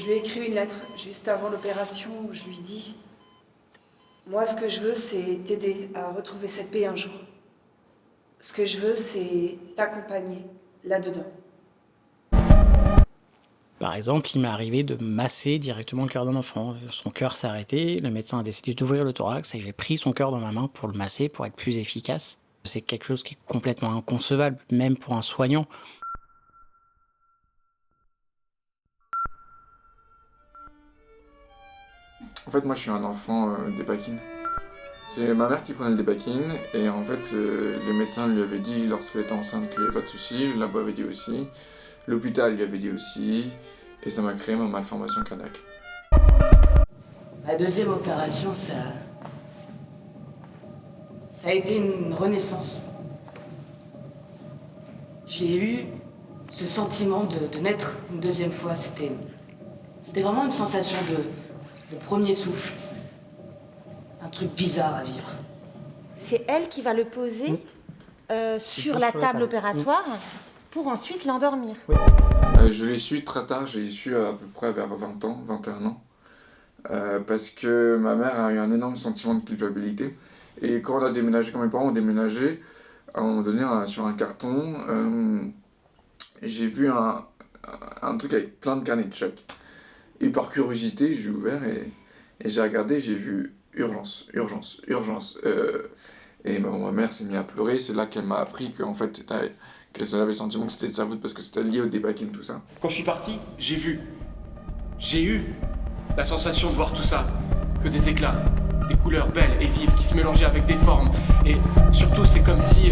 lui ai écrit une lettre juste avant l'opération où je lui dis « Moi, ce que je veux, c'est t'aider à retrouver cette paix un jour. Ce que je veux, c'est t'accompagner là-dedans. » Par exemple, il m'est arrivé de masser directement le cœur d'un enfant. Son cœur s'est arrêté, le médecin a décidé d'ouvrir le thorax et j'ai pris son cœur dans ma main pour le masser, pour être plus efficace. C'est quelque chose qui est complètement inconcevable, même pour un soignant. En fait, moi, je suis un enfant d'Épaquine. C'est ma mère qui prenait le Dépakine, et en fait, les médecins lui avaient dit lorsqu'elle était enceinte qu'il n'y avait pas de souci, le labo avait dit aussi, l'hôpital lui avait dit aussi, et ça m'a créé ma malformation cardiaque. Ma deuxième opération, ça a été une renaissance. J'ai eu ce sentiment de naître une deuxième fois. C'était vraiment une sensation de premier souffle. Un truc bizarre à vivre. C'est elle qui va le poser sur la table opératoire pour ensuite l'endormir. Je l'ai su très tard, je l'ai su à peu près vers 20 ans, 21 ans. Parce que ma mère a eu un énorme sentiment de culpabilité. Et quand on a déménagé, quand mes parents ont déménagé, à un moment donné, sur un carton, j'ai vu un truc avec plein de carnets de chèques. Et par curiosité, j'ai ouvert et j'ai regardé, j'ai vu urgence. Et ma mère s'est mise à pleurer, c'est là qu'elle m'a appris qu'en fait, qu'elle avait le sentiment que c'était de sa faute parce que c'était lié au Dépakine, tout ça. Quand je suis parti, j'ai eu la sensation de voir tout ça, que des éclats, des couleurs belles et vives qui se mélangeaient avec des formes. Et surtout, c'est comme si